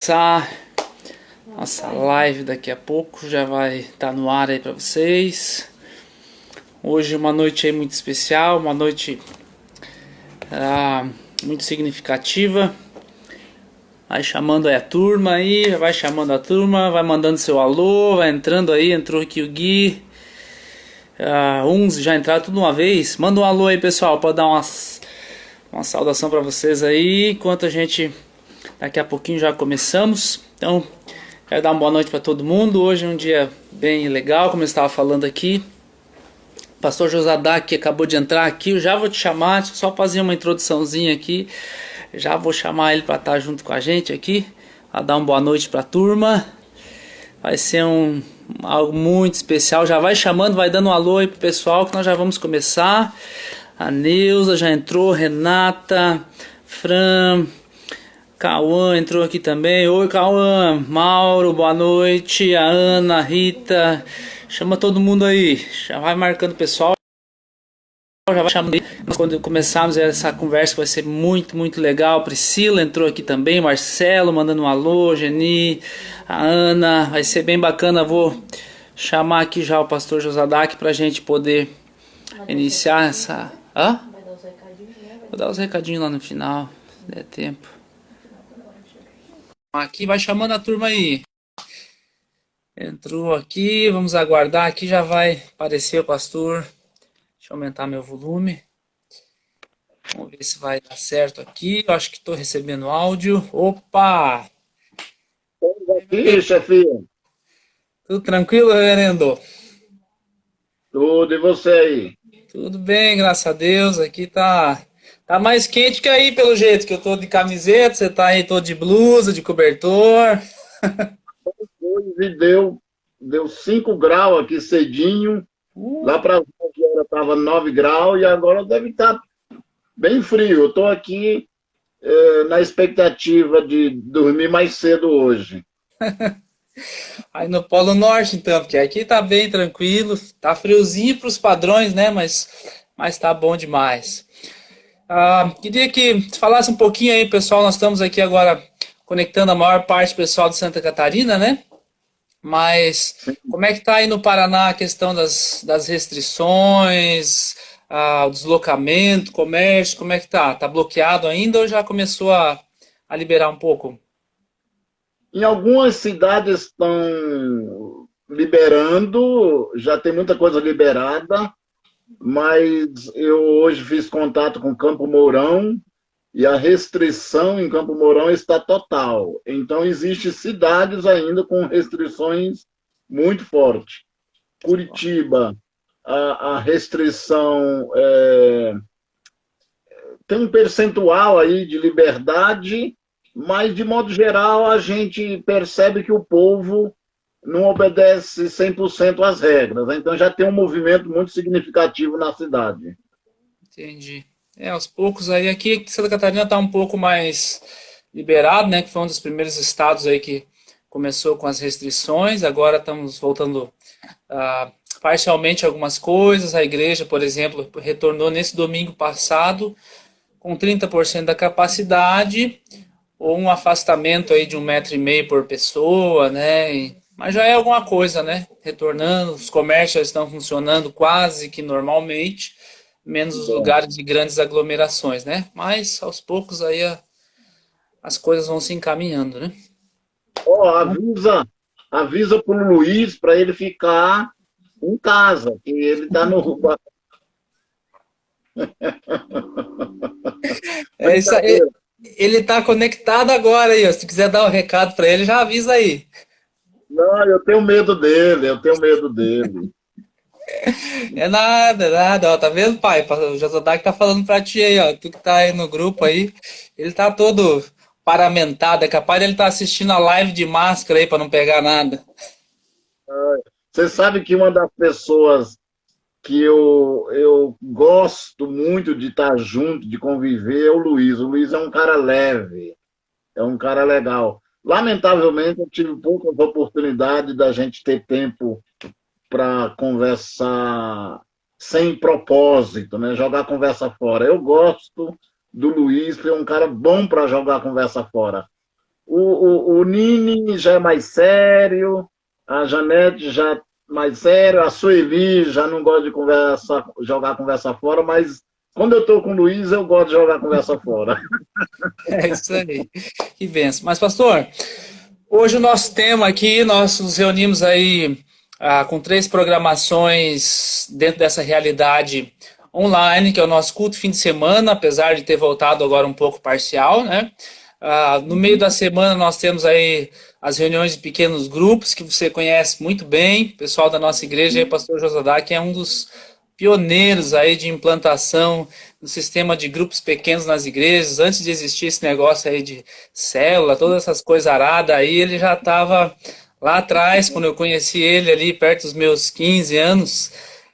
Começar nossa live daqui a pouco, já vai estar no ar aí para vocês. Hoje uma noite aí muito especial, uma noite muito significativa. Vai chamando aí a turma aí, vai chamando a turma, vai mandando seu alô, vai entrando aí, entrou aqui o Gui. Uns já entraram tudo uma vez. Manda um alô aí, pessoal, para dar uma saudação para vocês aí, enquanto a gente daqui a pouquinho já começamos. Então, quero dar uma boa noite para todo mundo. Hoje é um dia bem legal, como eu estava falando aqui. Pastor Josadak, que acabou de entrar aqui, eu já vou te chamar, só fazer uma introduçãozinha aqui. Já vou chamar ele para estar junto com a gente aqui, a dar uma boa noite para a turma. Vai ser algo muito especial. Já vai chamando, vai dando um alô aí pro pessoal que nós já vamos começar. A Neuza já entrou, Renata, Fran, Cauã entrou aqui também. Oi, Cauã, Mauro, boa noite. A Ana, a Rita, chama todo mundo aí. Já vai marcando o pessoal. Já vai chamando. Quando começarmos essa conversa, vai ser muito, muito legal. Priscila entrou aqui também. Marcelo mandando um alô. Geni, a Ana. Vai ser bem bacana. Vou chamar aqui já o pastor Josadak para a gente poder iniciar essa. Hã? Vou dar os recadinhos lá no final, se der tempo. Aqui vai chamando a turma aí. Entrou aqui, vamos aguardar. Aqui já vai aparecer o pastor. Deixa eu aumentar meu volume. Vamos ver se vai dar certo aqui. Eu acho que estou recebendo áudio. Opa! Estamos aqui, chefinho. Tudo tranquilo, reverendo? Tudo, e você aí? Tudo bem, graças a Deus. Aqui tá mais quente que aí, pelo jeito, que eu tô de camiseta, você tá aí todo de blusa, de cobertor. Hoje deu 5 graus aqui cedinho. Lá para as 9 horas estava 9 graus e agora deve estar bem frio. Eu estou aqui na expectativa de dormir mais cedo hoje. Aí no Polo Norte, então, porque aqui tá bem tranquilo, tá friozinho para os padrões, né? Mas tá bom demais. Queria que falasse um pouquinho aí, pessoal. Nós estamos aqui agora conectando a maior parte do pessoal de Santa Catarina, né? Mas como é que tá aí no Paraná a questão das restrições, o deslocamento, comércio, como é que tá? Tá bloqueado ainda ou já começou a liberar um pouco? Em algumas cidades estão liberando, já tem muita coisa liberada, mas eu hoje fiz contato com Campo Mourão e a restrição em Campo Mourão está total. Então, existem cidades ainda com restrições muito fortes. Curitiba, a restrição tem um percentual aí de liberdade, mas, de modo geral, a gente percebe que o povo não obedece 100% às regras. Então, já tem um movimento muito significativo na cidade. Entendi. Aos poucos aí, aqui Santa Catarina está um pouco mais liberado, né? Que foi um dos primeiros estados aí que começou com as restrições. Agora estamos voltando parcialmente algumas coisas. A igreja, por exemplo, retornou nesse domingo passado com 30% da capacidade, ou um afastamento aí de 1,5 metro por pessoa, né? Mas já é alguma coisa, né? Retornando, os comércios já estão funcionando quase que normalmente, menos os lugares de grandes aglomerações, né? Mas aos poucos aí as coisas vão se encaminhando, né? Oh, avisa para o Luiz para ele ficar em casa, que ele está no. É isso aí. Ele está conectado agora aí, ó. Se quiser dar um recado para ele, já avisa aí. Não, eu tenho medo dele, eu tenho medo dele. É nada, é nada, ó, tá vendo, pai? O Josodak tá falando pra ti aí, ó. Tu que tá aí no grupo aí, ele tá todo paramentado, é capaz de ele tá assistindo a live de máscara aí pra não pegar nada. Você sabe que uma das pessoas que eu gosto muito de estar junto, de conviver, é o Luiz. O Luiz é um cara leve, é um cara legal. Lamentavelmente, eu tive poucas oportunidades da gente ter tempo para conversar sem propósito, né? Jogar a conversa fora. Eu gosto do Luiz, é um cara bom para jogar a conversa fora. O Nini já é mais sério, a Janete já é mais sério, a Sueli já não gosta de jogar conversa fora, mas quando eu estou com o Luiz, eu gosto de jogar conversa fora. É isso aí. Que benção. Mas, pastor, hoje o nosso tema aqui, nós nos reunimos aí com 3 programações dentro dessa realidade online, que é o nosso culto fim de semana, apesar de ter voltado agora um pouco parcial, né? No meio da semana nós temos aí as reuniões de pequenos grupos, que você conhece muito bem, o pessoal da nossa igreja, aí, pastor Josadá, que é um dos pioneiros aí de implantação do sistema de grupos pequenos nas igrejas. Antes de existir esse negócio aí de célula, todas essas coisas aradas aí, ele já estava lá atrás, quando eu conheci ele ali perto dos meus 15 anos,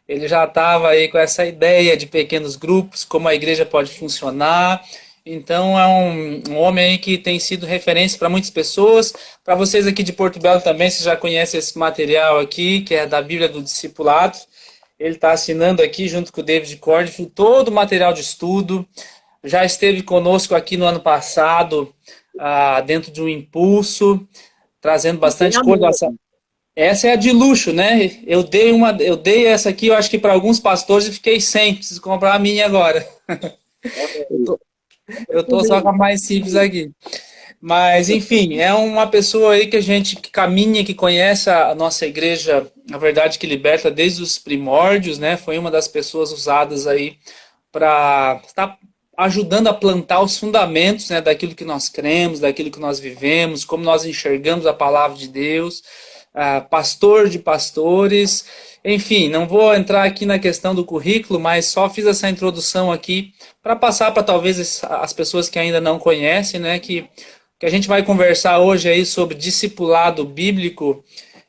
ele já estava aí com essa ideia de pequenos grupos, como a igreja pode funcionar. Então é um homem aí que tem sido referência para muitas pessoas. Para vocês aqui de Porto Belo também, vocês já conhecem esse material aqui, que é da Bíblia do Discipulado. Ele está assinando aqui, junto com o David Cordfield, todo o material de estudo. Já esteve conosco aqui no ano passado, dentro de um impulso, trazendo bastante coisa. Essa é a de luxo, né? Eu dei essa aqui, eu acho que para alguns pastores e fiquei sem. Preciso comprar a minha agora. Eu tô só com a mais simples aqui. Mas, enfim, é uma pessoa aí que a gente que caminha, que conhece a nossa igreja, na verdade, que liberta desde os primórdios, né? Foi uma das pessoas usadas aí para estar ajudando a plantar os fundamentos, né, daquilo que nós cremos, daquilo que nós vivemos, como nós enxergamos a palavra de Deus, pastor de pastores. Enfim, não vou entrar aqui na questão do currículo, mas só fiz essa introdução aqui para passar para talvez as pessoas que ainda não conhecem, né, que a gente vai conversar hoje aí sobre discipulado bíblico.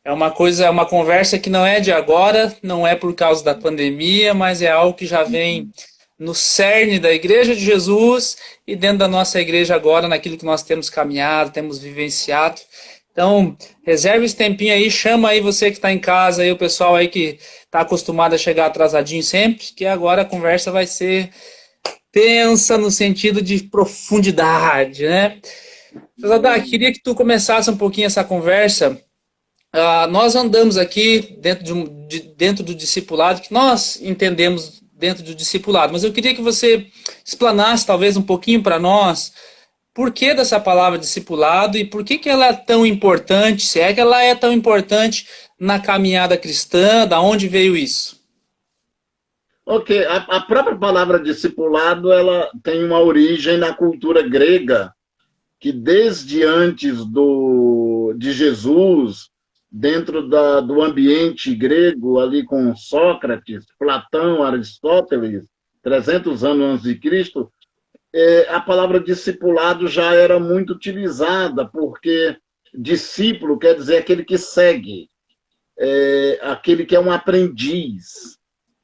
É uma conversa que não é de agora, não é por causa da pandemia, mas é algo que já vem no cerne da Igreja de Jesus e dentro da nossa igreja agora, naquilo que nós temos caminhado, temos vivenciado. Então, reserve esse tempinho aí, chama aí você que está em casa, aí o pessoal aí que está acostumado a chegar atrasadinho sempre, que agora a conversa vai ser tensa no sentido de profundidade, né? Zadá, queria que tu começasse um pouquinho essa conversa. Nós andamos aqui dentro do discipulado, que nós entendemos dentro do discipulado, mas eu queria que você explanasse talvez um pouquinho para nós por que dessa palavra discipulado e por que ela é tão importante, se é que ela é tão importante na caminhada cristã, da onde veio isso? Ok, a própria palavra discipulado, ela tem uma origem na cultura grega, que desde antes de Jesus, dentro do ambiente grego, ali com Sócrates, Platão, Aristóteles, 300 anos antes de Cristo, a palavra discipulado já era muito utilizada, porque discípulo quer dizer aquele que segue, aquele que é um aprendiz.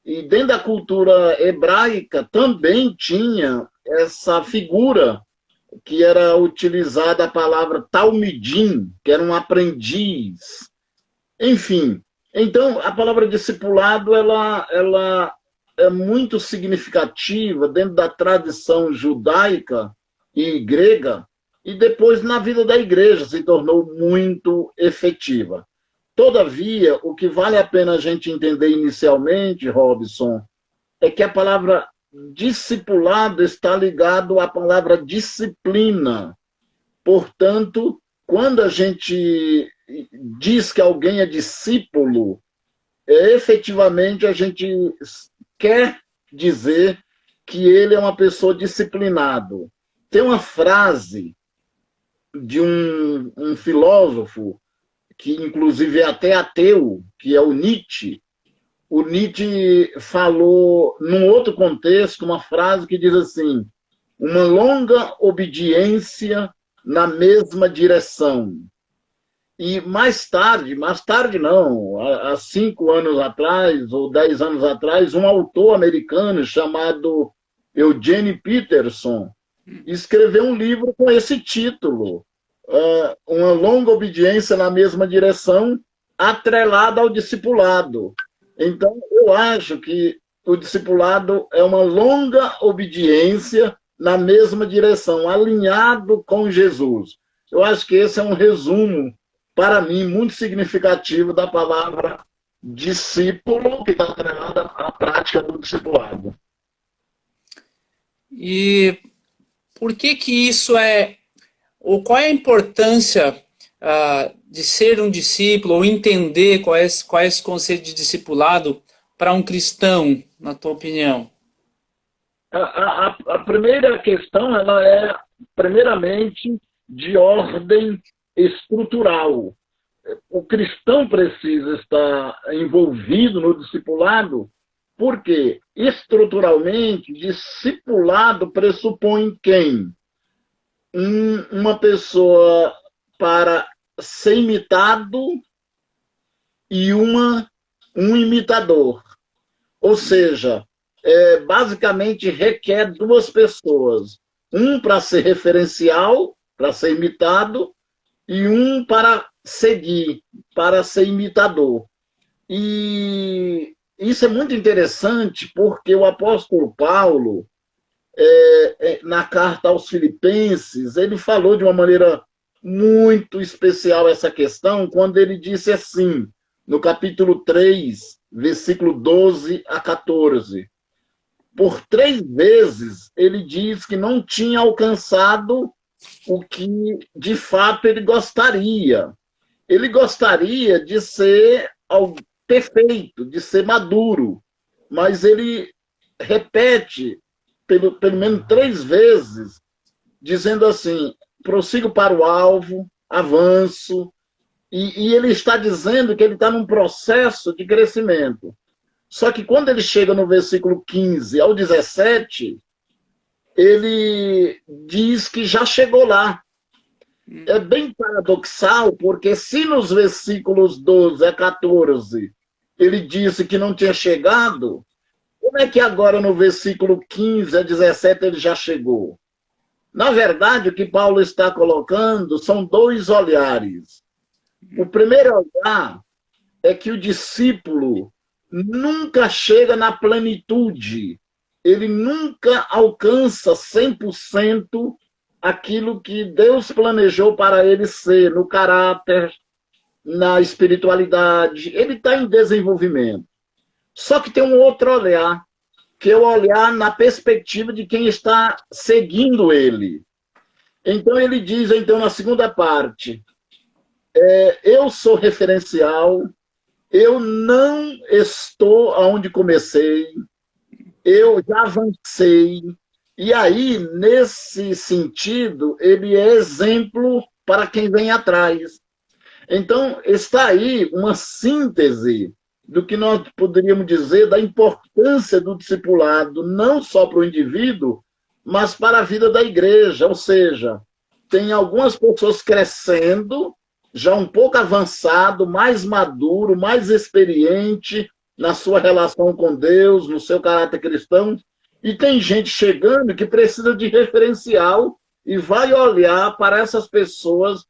E dentro da cultura hebraica também tinha essa figura que era utilizada a palavra talmidim, que era um aprendiz. Enfim, então a palavra discipulado ela é muito significativa dentro da tradição judaica e grega, e depois na vida da igreja se tornou muito efetiva. Todavia, o que vale a pena a gente entender inicialmente, Robson, é que a palavra discipulado está ligado à palavra disciplina. Portanto, quando a gente diz que alguém é discípulo, efetivamente a gente quer dizer que ele é uma pessoa disciplinado. Tem uma frase de um filósofo, que inclusive é até ateu, que é o Nietzsche. O Nietzsche falou, num outro contexto, uma frase que diz assim: uma longa obediência na mesma direção. E mais tarde não, há 5 anos atrás, ou 10 anos atrás, um autor americano chamado Eugene Peterson escreveu um livro com esse título, uma longa obediência na mesma direção, atrelada ao discipulado. Então, eu acho que o discipulado é uma longa obediência na mesma direção, alinhado com Jesus. Eu acho que esse é um resumo, para mim, muito significativo da palavra discípulo, que está atrelada à prática do discipulado. E por que que isso é, ou qual é a importância de ser um discípulo, ou entender qual é esse conceito de discipulado para um cristão, na tua opinião? A primeira questão, ela é, primeiramente, de ordem estrutural. O cristão precisa estar envolvido no discipulado, porque, estruturalmente, discipulado pressupõe quem? Uma pessoa para ser imitado e um imitador. Ou seja, basicamente requer duas pessoas. Um para ser referencial, para ser imitado, e um para seguir, para ser imitador. E isso é muito interessante porque o apóstolo Paulo, na carta aos Filipenses, ele falou de uma maneira muito especial essa questão, quando ele disse assim, no capítulo 3, versículo 12 a 14. Por 3 vezes ele diz que não tinha alcançado o que de fato ele gostaria. Ele gostaria de ser perfeito, de ser maduro, mas ele repete pelo menos 3 vezes, dizendo assim, prossigo para o alvo, avanço, e ele está dizendo que ele está num processo de crescimento. Só que quando ele chega no versículo 15 ao 17, ele diz que já chegou lá. É bem paradoxal, porque se nos versículos 12 a 14 ele disse que não tinha chegado, como é que agora no versículo 15 a 17 ele já chegou? Na verdade, o que Paulo está colocando são 2 olhares. O primeiro olhar é que o discípulo nunca chega na plenitude, ele nunca alcança 100% aquilo que Deus planejou para ele ser, no caráter, na espiritualidade. Ele está em desenvolvimento. Só que tem um outro olhar, que é o olhar na perspectiva de quem está seguindo ele. Então ele diz, então, na segunda parte, eu sou referencial, eu não estou onde comecei, eu já avancei. E aí, nesse sentido, ele é exemplo para quem vem atrás. Então, está aí uma síntese do que nós poderíamos dizer da importância do discipulado, não só para o indivíduo, mas para a vida da igreja. Ou seja, tem algumas pessoas crescendo, já um pouco avançado, mais maduro, mais experiente na sua relação com Deus, no seu caráter cristão, e tem gente chegando que precisa de referencial e vai olhar para essas pessoas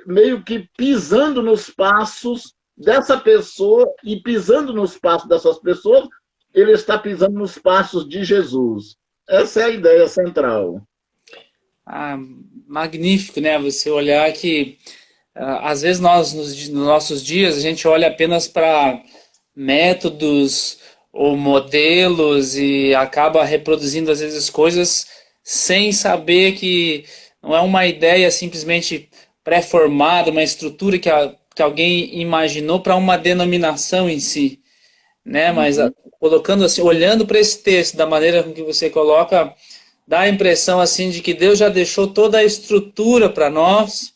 meio que pisando nos passos dessa pessoa, e pisando nos passos dessas pessoas, ele está pisando nos passos de Jesus. Essa é a ideia central. Magnífico, né? Você olhar que às vezes nós, nos nossos dias, a gente olha apenas para métodos ou modelos e acaba reproduzindo às vezes coisas sem saber que não é uma ideia simplesmente pré-formada, uma estrutura que alguém imaginou para uma denominação em si, né? Mas colocando assim, olhando para esse texto da maneira com que você coloca, dá a impressão assim de que Deus já deixou toda a estrutura para nós,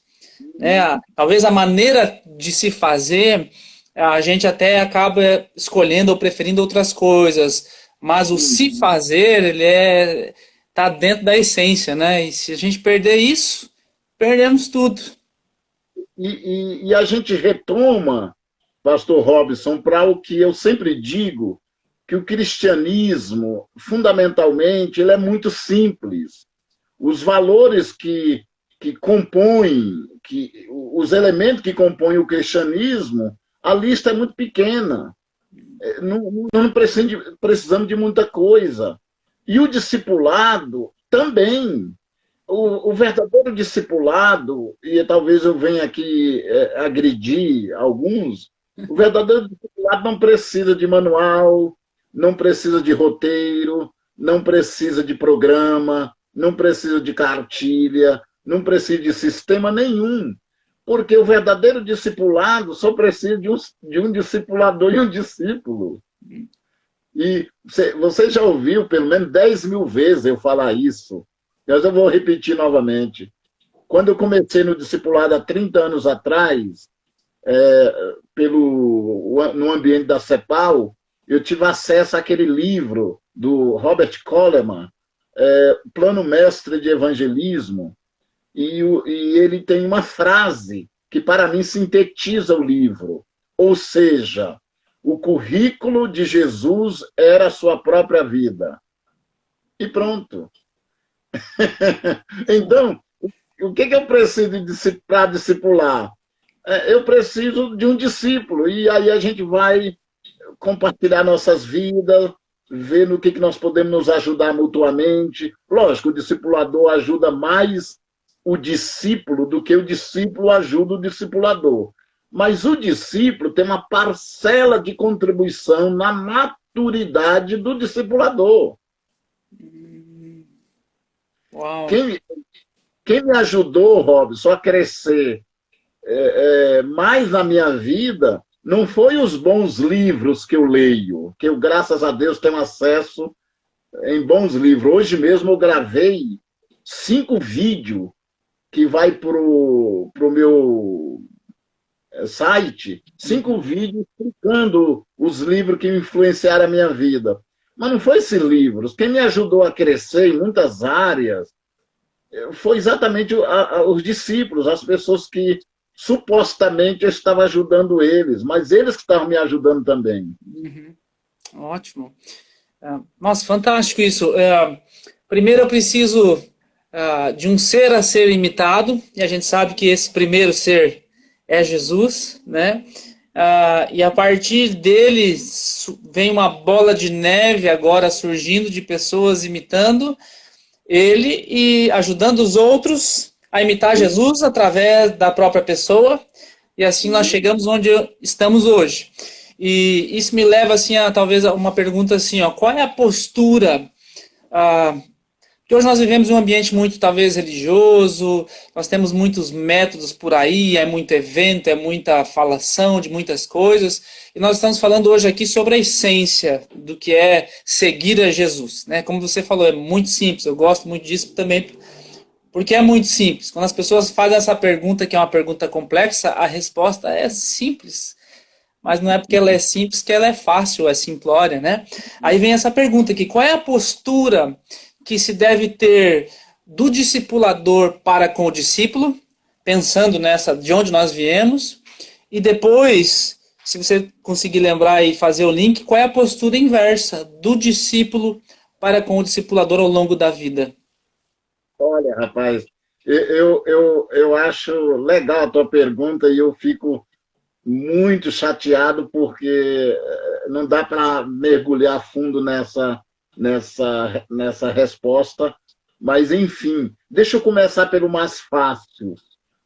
né? Talvez a maneira de se fazer, a gente até acaba escolhendo ou preferindo outras coisas, mas o se fazer, ele tá dentro da essência, né? E se a gente perder isso, perdemos tudo. E a gente retoma, pastor Robson, para o que eu sempre digo, que o cristianismo, fundamentalmente, ele é muito simples. Os valores que compõem, os elementos que compõem o cristianismo, a lista é muito pequena. Não precisamos de muita coisa. E o discipulado também. o verdadeiro discipulado, e talvez eu venha aqui agredir alguns, o verdadeiro discipulado não precisa de manual, não precisa de roteiro, não precisa de programa, não precisa de cartilha, não precisa de sistema nenhum. Porque o verdadeiro discipulado só precisa de um discipulador e um discípulo. E você já ouviu pelo menos 10.000 vezes eu falar isso. Mas eu vou repetir novamente. Quando eu comecei no discipulado há 30 anos atrás, no ambiente da CEPAL, eu tive acesso àquele livro do Robert Coleman, Plano Mestre de Evangelismo, e ele tem uma frase que, para mim, sintetiza o livro. Ou seja, o currículo de Jesus era a sua própria vida. E pronto. Então, o que eu preciso para discipular? Eu preciso de um discípulo. E aí a gente vai compartilhar nossas vidas, ver no que nós podemos nos ajudar mutuamente. Lógico, o discipulador ajuda mais o discípulo do que o discípulo ajuda o discipulador. Mas o discípulo tem uma parcela de contribuição na maturidade do discipulador. Uau. Quem me ajudou, Robson, a crescer mais na minha vida não foi os bons livros que eu leio, que eu, graças a Deus, tenho acesso em bons livros. Hoje mesmo eu gravei 5 vídeos que vai para o meu site, 5 vídeos explicando os livros que influenciaram a minha vida. Mas não foi esses livros. Quem me ajudou a crescer em muitas áreas foi exatamente os discípulos, as pessoas que supostamente eu estava ajudando eles, mas eles que estavam me ajudando também. Uhum. Ótimo. Nossa, fantástico isso. Primeiro eu preciso de um ser a ser imitado, e a gente sabe que esse primeiro ser é Jesus, né? E a partir dele vem uma bola de neve agora surgindo de pessoas imitando ele e ajudando os outros a imitar Jesus através da própria pessoa, e assim nós chegamos onde estamos hoje. E isso me leva assim a talvez a uma pergunta assim, qual é a postura? Porque hoje nós vivemos um ambiente muito talvez religioso, nós temos muitos métodos por aí, é muito evento, é muita falação de muitas coisas, e nós estamos falando hoje aqui sobre a essência do que é seguir a Jesus, né? Como você falou, é muito simples, eu gosto muito disso também, porque é muito simples. Quando as pessoas fazem essa pergunta, que é uma pergunta complexa, a resposta é simples. Mas não é porque ela é simples que ela é fácil, é simplória, né? Aí vem essa pergunta aqui, qual é a postura que se deve ter do discipulador para com o discípulo, pensando nessa, de onde nós viemos, e depois, se você conseguir lembrar e fazer o link, qual é a postura inversa do discípulo para com o discipulador ao longo da vida? Olha, rapaz, eu acho legal a tua pergunta e eu fico muito chateado porque não dá para mergulhar fundo nessa resposta, mas enfim, deixa eu começar pelo mais fácil.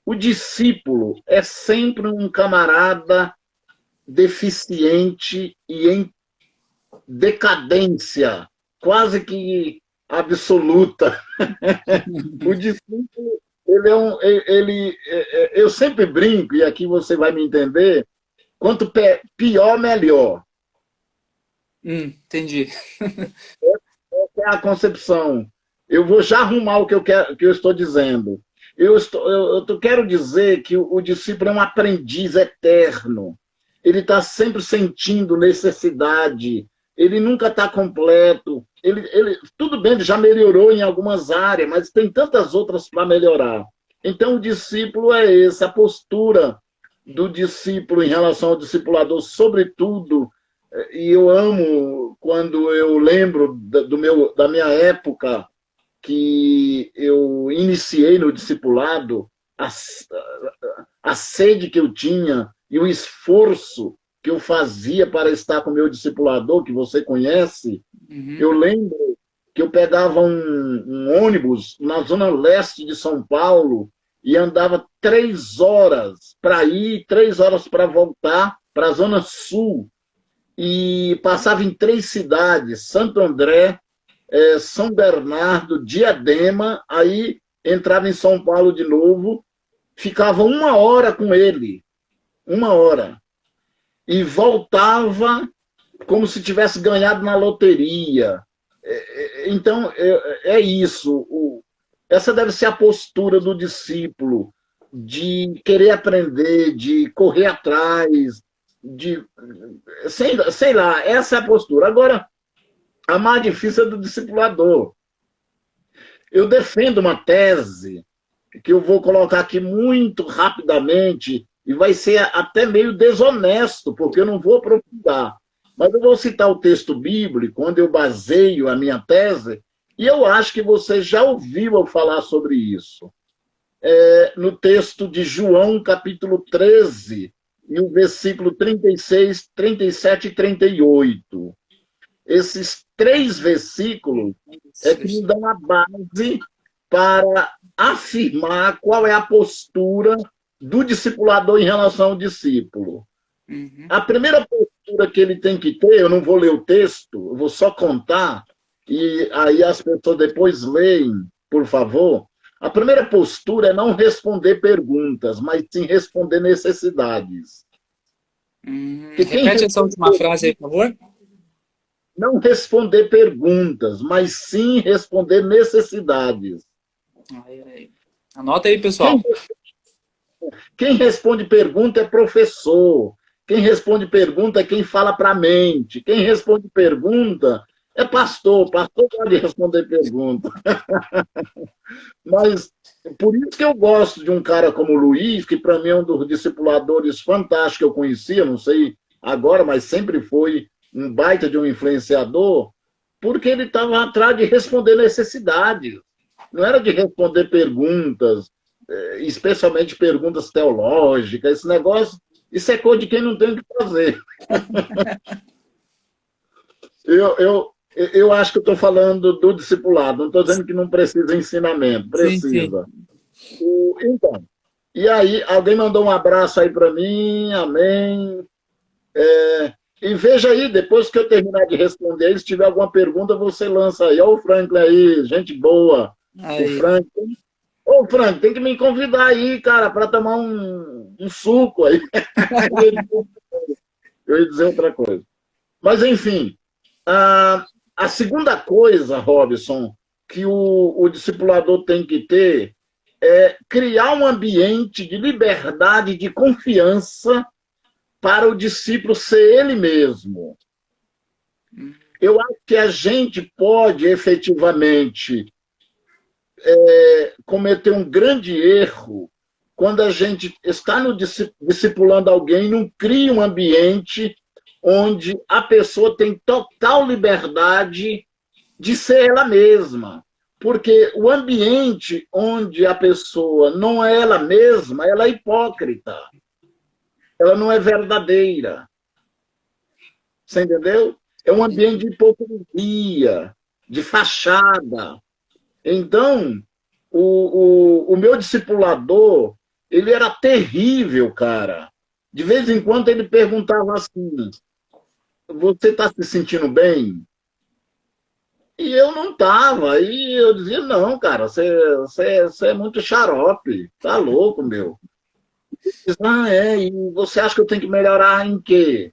O discípulo é sempre um camarada deficiente e em decadência, quase que absoluta. O discípulo, eu sempre brinco, e aqui você vai me entender, quanto pior, melhor. Entendi. Essa é a concepção. Eu vou já arrumar o que eu estou dizendo. Eu quero dizer que o discípulo é um aprendiz eterno. Ele está sempre sentindo necessidade. Ele nunca está completo. Tudo bem, ele já melhorou em algumas áreas, mas tem tantas outras para melhorar. Então, o discípulo é essa, a postura do discípulo em relação ao discipulador, sobretudo. E eu amo quando eu lembro da minha época que eu iniciei no discipulado, a sede que eu tinha e o esforço que eu fazia para estar com o meu discipulador, que você conhece. Uhum. Eu lembro que eu pegava um ônibus na zona leste de São Paulo e andava 3 horas para ir, 3 horas para voltar para a zona sul. E passava em 3 cidades, Santo André, São Bernardo, Diadema, aí entrava em São Paulo de novo, ficava 1 hora com ele, 1 hora, e voltava como se tivesse ganhado na loteria. Então, é isso. Essa deve ser a postura do discípulo, de querer aprender, de correr atrás, sei lá, essa é a postura. Agora, a mais difícil é do discipulador. Eu defendo uma tese que eu vou colocar aqui muito rapidamente e vai ser até meio desonesto, porque eu não vou aprofundar. Mas eu vou citar o texto bíblico, onde eu baseio a minha tese, e eu acho que você já ouviu eu falar sobre isso. No texto de João, capítulo 13, e o versículo 36, 37 e 38. Esses 3 versículos que me dão a base para afirmar qual é a postura do discipulador em relação ao discípulo. Uhum. A primeira postura que ele tem que ter, eu não vou ler o texto, eu vou só contar, e aí as pessoas depois leem, por favor. A primeira postura é não responder perguntas, mas sim responder necessidades. Repete essa última frase aí, por favor. Não responder perguntas, mas sim responder necessidades. Anota aí, pessoal. Quem responde pergunta é professor. Quem responde pergunta é quem fala para a mente. Quem responde pergunta é pastor. Pastor pode responder pergunta. Mas por isso que eu gosto de um cara como o Luiz, que para mim é um dos discipuladores fantásticos que eu conhecia, não sei agora, mas sempre foi um baita de um influenciador, porque ele estava atrás de responder necessidades. Não era de responder perguntas, especialmente perguntas teológicas, esse negócio, isso é coisa de quem não tem o que fazer. Eu acho que eu estou falando do discipulado, não estou dizendo que não precisa ensinamento, precisa. Sim. Então, e aí, alguém mandou um abraço aí para mim, amém. E veja aí, depois que eu terminar de responder, se tiver alguma pergunta, você lança aí. Olha o Franklin aí, gente boa. Aí. O Franklin. Ô, Frank, tem que me convidar aí, cara, para tomar um suco aí. Eu ia dizer outra coisa. Mas, enfim, a segunda coisa, Robson, que o discipulador tem que ter é criar um ambiente de liberdade e de confiança para o discípulo ser ele mesmo. Eu acho que a gente pode, efetivamente, cometer um grande erro quando a gente está discipulando alguém e não cria um ambiente onde a pessoa tem total liberdade de ser ela mesma. Porque o ambiente onde a pessoa não é ela mesma, ela é hipócrita. Ela não é verdadeira. Você entendeu? É um ambiente de hipocrisia, de fachada. Então, o meu discipulador, ele era terrível, cara. De vez em quando ele perguntava assim, você está se sentindo bem? E eu não estava. E eu dizia, não, cara, você é muito xarope. Tá louco, meu. Diz, e você acha que eu tenho que melhorar em quê?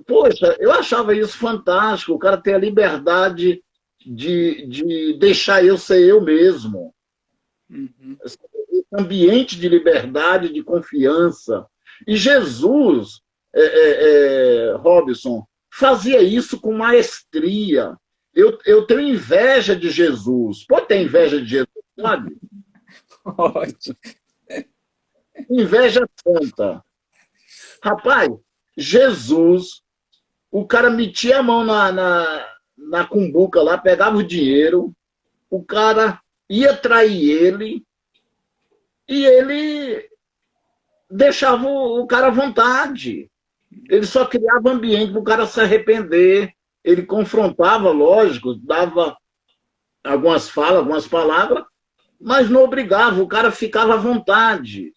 Poxa, eu achava isso fantástico, o cara ter a liberdade de deixar eu ser eu mesmo. Uhum. Esse ambiente de liberdade, de confiança. E Jesus, Robson, fazia isso com maestria. Eu tenho inveja de Jesus. Pode ter inveja de Jesus, sabe? Ótimo. Inveja santa. Rapaz, Jesus, o cara metia a mão na cumbuca lá, pegava o dinheiro, o cara ia trair ele e ele deixava o cara à vontade. Ele só criava ambiente para o cara se arrepender. ele confrontava, lógico, dava algumas falas, algumas palavras, mas não obrigava, o cara ficava à vontade.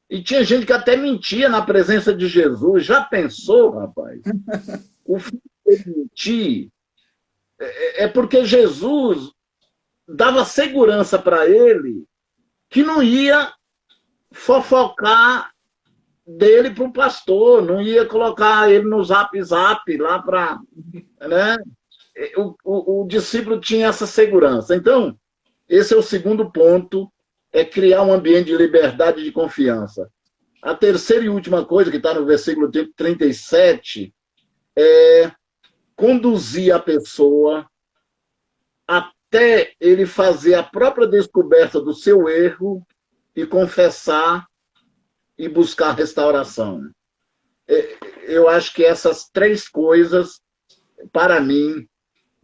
E tinha gente que até mentia na presença de Jesus. Já pensou, rapaz? O filho dele mentir é porque Jesus dava segurança para ele que não ia fofocar dele para o pastor, não ia colocar ele no zap lá para. Né? O discípulo tinha essa segurança. Então, esse é o segundo ponto, é criar um ambiente de liberdade e de confiança. A terceira e última coisa, que está no versículo 37, é conduzir a pessoa até ele fazer a própria descoberta do seu erro e confessar e buscar restauração. Eu acho que essas três coisas, para mim,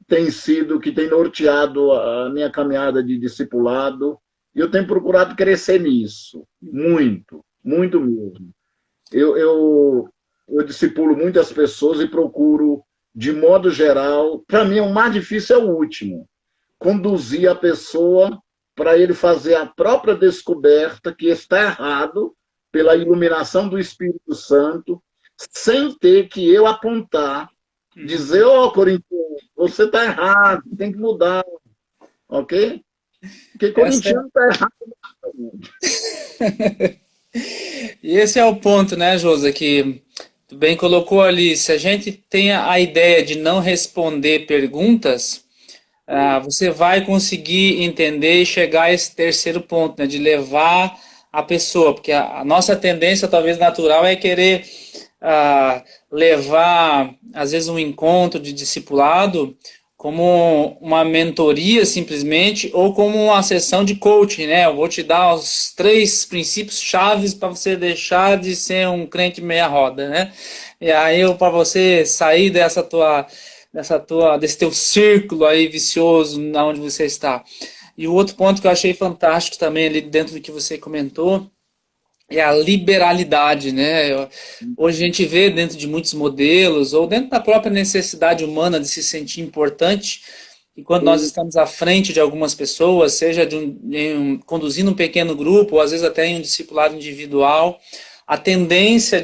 tem sido que tem norteado a minha caminhada de discipulado, e eu tenho procurado crescer nisso, muito, muito mesmo. Eu discipulo muitas pessoas e procuro, de modo geral, para mim o mais difícil é o último, conduzir a pessoa para ele fazer a própria descoberta que está errado pela iluminação do Espírito Santo, sem ter que eu apontar, dizer, Corinthians, você está errado, tem que mudar, ok? Porque corintiano está errado. E esse é o ponto, né, Josa, que tu bem colocou ali. Se a gente tem a ideia de não responder perguntas, você vai conseguir entender e chegar a esse terceiro ponto, né, de levar a pessoa, porque a nossa tendência, talvez natural, é querer levar, às vezes, um encontro de discipulado como uma mentoria simplesmente, ou como uma sessão de coaching, né? Eu vou te dar os 3 princípios chaves para você deixar de ser um crente meia roda, né? E aí, para você sair desse teu círculo aí vicioso, na onde você está. E o outro ponto que eu achei fantástico também ali dentro do que você comentou é a liberalidade, né? Hoje a gente vê dentro de muitos modelos, ou dentro da própria necessidade humana de se sentir importante, e quando nós estamos à frente de algumas pessoas, seja conduzindo um pequeno grupo, ou às vezes até em um discipulado individual, a tendência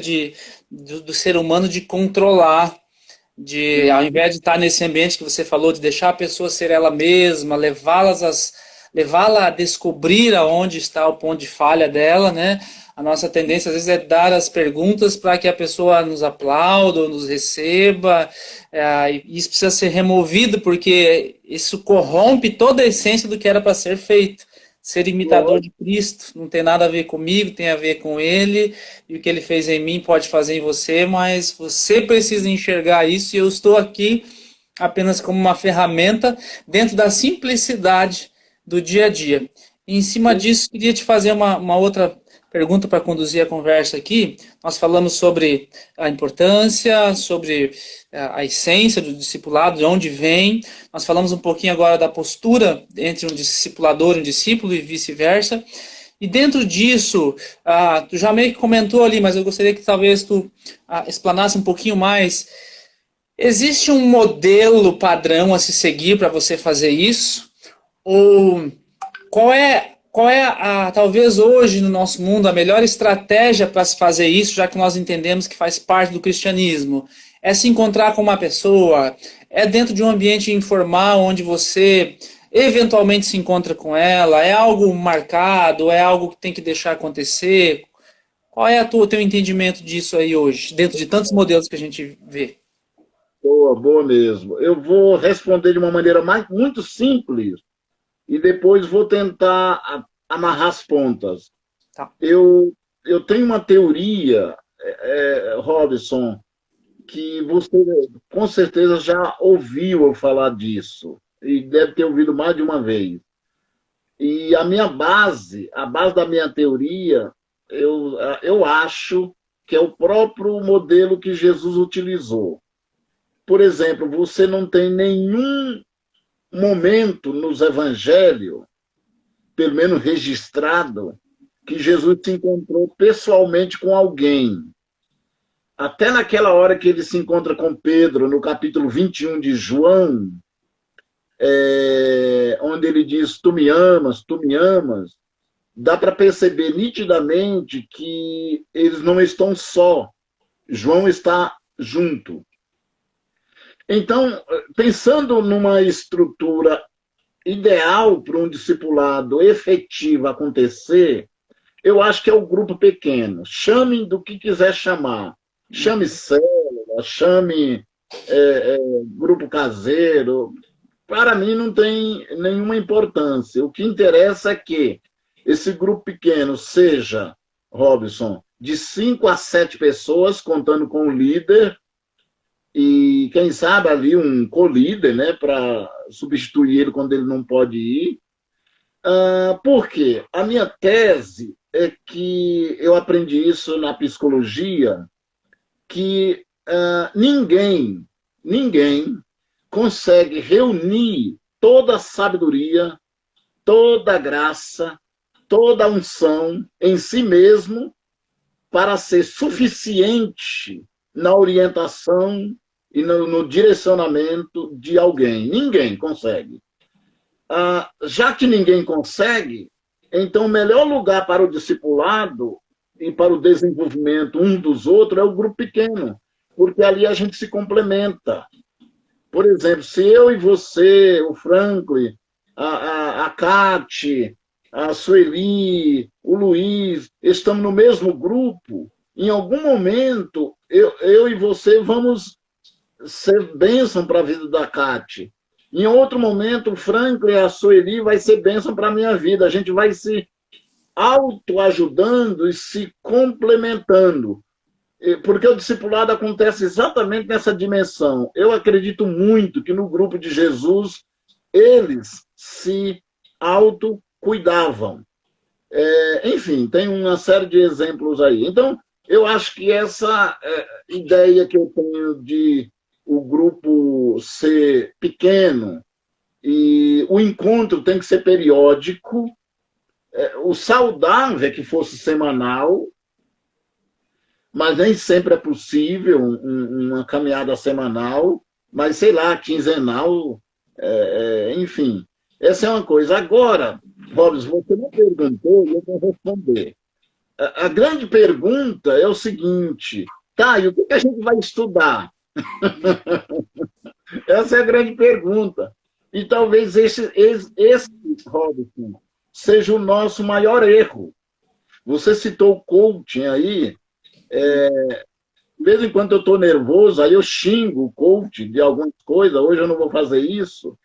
do ser humano de controlar, ao invés de estar nesse ambiente que você falou, de deixar a pessoa ser ela mesma, levá-la a descobrir aonde está o ponto de falha dela, né? A nossa tendência, às vezes, é dar as perguntas para que a pessoa nos aplaude ou nos receba, e isso precisa ser removido, porque isso corrompe toda a essência do que era para ser feito. Ser imitador de Cristo não tem nada a ver comigo, tem a ver com Ele, e o que Ele fez em mim pode fazer em você, mas você precisa enxergar isso, e eu estou aqui apenas como uma ferramenta dentro da simplicidade do dia a dia. E em cima disso, queria te fazer uma outra pergunta para conduzir a conversa aqui. Nós falamos sobre a importância, sobre a essência do discipulado, de onde vem. Nós falamos um pouquinho agora da postura entre um discipulador e um discípulo e vice-versa. E dentro disso, tu já meio que comentou ali, mas eu gostaria que talvez tu explanasse um pouquinho mais. Existe um modelo padrão a se seguir para você fazer isso? Ou qual é talvez hoje no nosso mundo, a melhor estratégia para se fazer isso, já que nós entendemos que faz parte do cristianismo? É se encontrar com uma pessoa, é dentro de um ambiente informal, onde você eventualmente se encontra com ela, é algo marcado, é algo que tem que deixar acontecer? Qual é o teu entendimento disso aí hoje, dentro de tantos modelos que a gente vê? Boa mesmo. Eu vou responder de uma maneira muito simples, e depois vou tentar amarrar as pontas. Tá. Eu tenho uma teoria, Robson, que você com certeza já ouviu eu falar disso, e deve ter ouvido mais de uma vez. E a base da minha teoria, eu acho que é o próprio modelo que Jesus utilizou. Por exemplo, você não tem nenhum momento nos evangelhos, pelo menos registrado, que Jesus se encontrou pessoalmente com alguém. até naquela hora que ele se encontra com Pedro, no capítulo 21 de João, onde ele diz, tu me amas, dá para perceber nitidamente que eles não estão só. João está junto. Então, pensando numa estrutura ideal para um discipulado efetivo acontecer, eu acho que é o grupo pequeno. Chame do que quiser chamar. Chame célula, chame grupo caseiro. Para mim não tem nenhuma importância. O que interessa é que esse grupo pequeno seja, Robson, de 5 a 7 pessoas, contando com o líder, e quem sabe ali um co-líder, né, para substituir ele quando ele não pode ir. Por quê? A minha tese é que eu aprendi isso na psicologia, que ninguém consegue reunir toda a sabedoria, toda a graça, toda a unção em si mesmo para ser suficiente na orientação e no direcionamento de alguém. Ninguém consegue. Já que ninguém consegue, então o melhor lugar para o discipulado e para o desenvolvimento um dos outros é o grupo pequeno, porque ali a gente se complementa. Por exemplo, se eu e você, o Franklin, a Cate, a Sueli, o Luiz, estamos no mesmo grupo, em algum momento eu e você vamos ser bênção para a vida da Cate. Em outro momento, o Franklin e a Sueli vai ser bênção para a minha vida. A gente vai se autoajudando e se complementando. Porque o discipulado acontece exatamente nessa dimensão. Eu acredito muito que no grupo de Jesus, eles se autocuidavam. Enfim, tem uma série de exemplos aí. Então, eu acho que essa ideia que eu tenho de o grupo ser pequeno e o encontro tem que ser periódico, o saudável é que fosse semanal, mas nem sempre é possível uma caminhada semanal, mas sei lá, quinzenal, enfim. Essa é uma coisa. Agora, Robson, você me perguntou e eu vou responder. A grande pergunta é o seguinte, tá, e o que a gente vai estudar? Essa é a grande pergunta. E talvez esse Robson, seja o nosso maior erro. Você citou o coaching aí, de vez em quando eu estou nervoso, aí eu xingo o coach de algumas coisas, hoje eu não vou fazer isso,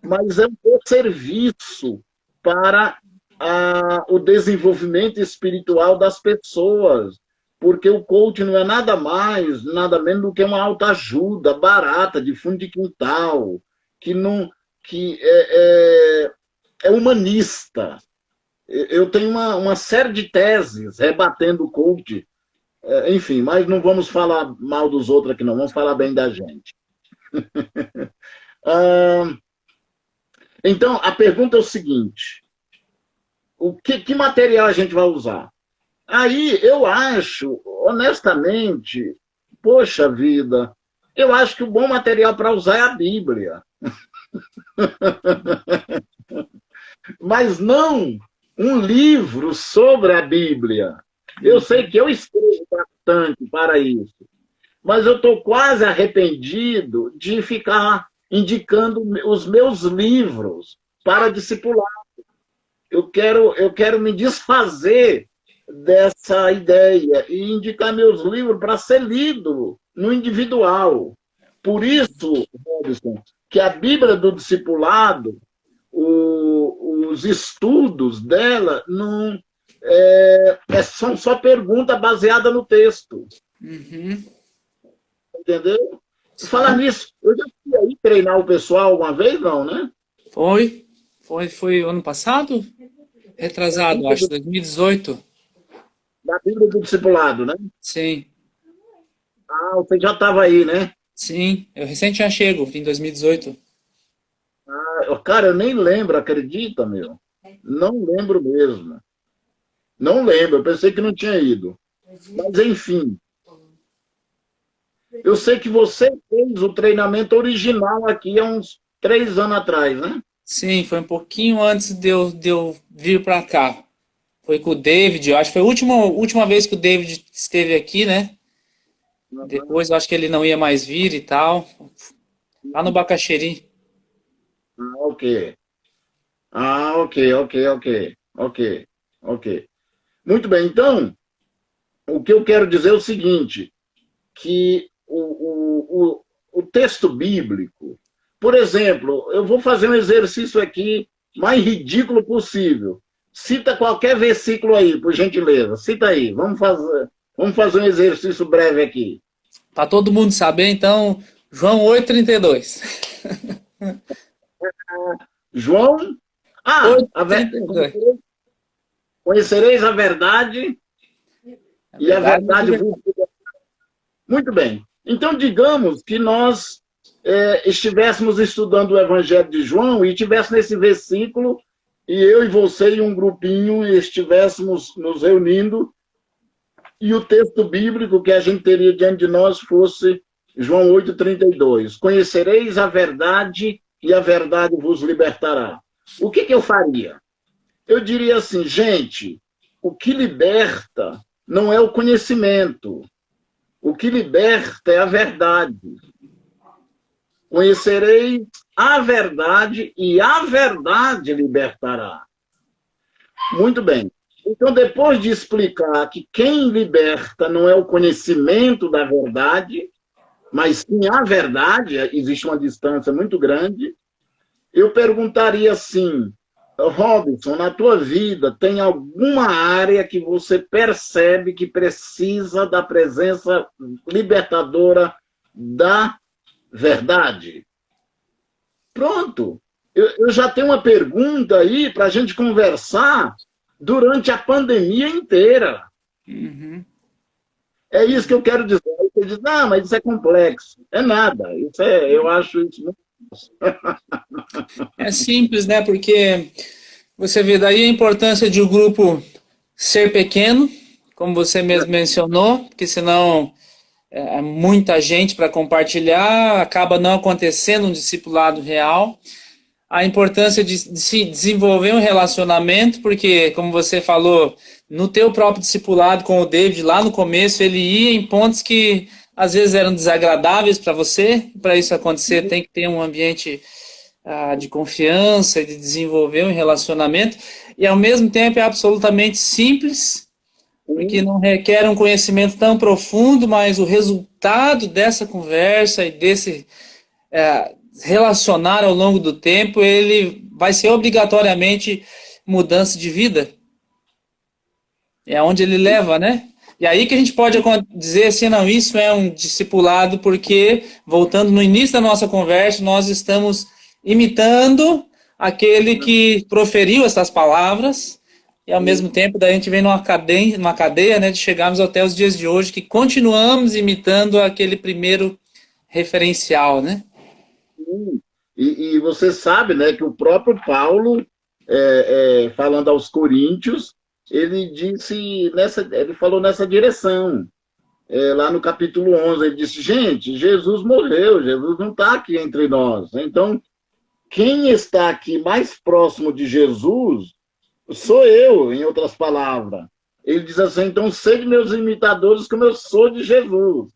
mas é um serviço para o desenvolvimento espiritual das pessoas, porque o coach não é nada mais, nada menos do que uma autoajuda barata, de fundo de quintal, que é humanista. Eu tenho uma série de teses rebatendo o coach, enfim, mas não vamos falar mal dos outros aqui, não, vamos falar bem da gente. Então, a pergunta é o seguinte, que material a gente vai usar? Aí, eu acho, honestamente, poxa vida, eu acho que o bom material para usar é a Bíblia. Mas não um livro sobre a Bíblia. Eu sei que eu escrevo bastante para isso, mas eu estou quase arrependido de ficar indicando os meus livros para discipular. Eu quero me desfazer dessa ideia e indicar meus livros para ser lido no individual. Por isso, Robson, que a Bíblia do discipulado, os estudos dela não são só pergunta baseada no texto. Uhum. Entendeu? Falar nisso, eu já fui aí treinar o pessoal alguma vez, não, né? Foi ano passado? Retrasado, acho, 2018. Da Bíblia do discipulado, né? Sim. Você já estava aí, né? Sim, eu recente já chego, em 2018. Cara, eu nem lembro, acredita, meu? Não lembro mesmo. Não lembro, eu pensei que não tinha ido. Mas, enfim. Eu sei que você fez o treinamento original aqui há uns 3 anos atrás, né? Sim, foi um pouquinho antes de eu vir para cá. Foi com o David, eu acho que foi a última vez que o David esteve aqui, né? Depois eu acho que ele não ia mais vir e tal. Lá no Bacaxeri. Ah, ok. Ah, ok, ok, ok, ok, ok. Muito bem, então, o que eu quero dizer é o seguinte, que o texto bíblico, por exemplo, eu vou fazer um exercício aqui mais ridículo possível. Cita qualquer versículo aí, por gentileza. Cita aí. Vamos fazer um exercício breve aqui. Para todo mundo saber, então, João 8:32. João. Ah, Oito trinta e dois. conhecereis a verdade A e a verdade verdade é vos. Muito bem. Então, digamos que nós estivéssemos estudando o Evangelho de João e estivéssemos nesse versículo, e eu e você e um grupinho estivéssemos nos reunindo, e o texto bíblico que a gente teria diante de nós fosse João 8:32. Conhecereis a verdade e a verdade vos libertará. O que eu faria? Eu diria assim, gente, o que liberta não é o conhecimento. O que liberta é a verdade. Conhecereis a verdade e a verdade libertará. Muito bem. Então, depois de explicar que quem liberta não é o conhecimento da verdade, mas sim a verdade, existe uma distância muito grande, eu perguntaria assim, Robinson, na tua vida tem alguma área que você percebe que precisa da presença libertadora da verdade? Pronto. Eu já tenho uma pergunta aí para a gente conversar durante a pandemia inteira. Uhum. É isso que eu quero dizer. Aí você diz, não, mas isso é complexo. É nada. Eu acho isso muito. É simples, né? Porque você vê daí a importância de o grupo ser pequeno, como você mesmo mencionou, porque senão muita gente para compartilhar, acaba não acontecendo um discipulado real. A importância de se desenvolver um relacionamento, porque, como você falou, no teu próprio discipulado com o David, lá no começo, ele ia em pontos que às vezes eram desagradáveis para você. Para isso acontecer, tem que ter um ambiente de confiança e de desenvolver um relacionamento. E, ao mesmo tempo, é absolutamente simples, porque não requer um conhecimento tão profundo, mas o resultado dessa conversa e desse relacionar ao longo do tempo, ele vai ser obrigatoriamente mudança de vida. É onde ele leva, né? E aí que a gente pode dizer assim, não, isso é um discipulado, porque, voltando no início da nossa conversa, nós estamos imitando aquele que proferiu essas palavras, e ao mesmo tempo daí a gente vem numa cadeia, né, de chegarmos até os dias de hoje, que continuamos imitando aquele primeiro referencial, né? E você sabe, né, que o próprio Paulo, falando aos Coríntios, ele falou nessa direção. Lá no capítulo 11, ele disse, gente, Jesus morreu, Jesus não está aqui entre nós. Então, quem está aqui mais próximo de Jesus sou eu, em outras palavras. Ele diz assim, então, sede meus imitadores como eu sou de Jesus.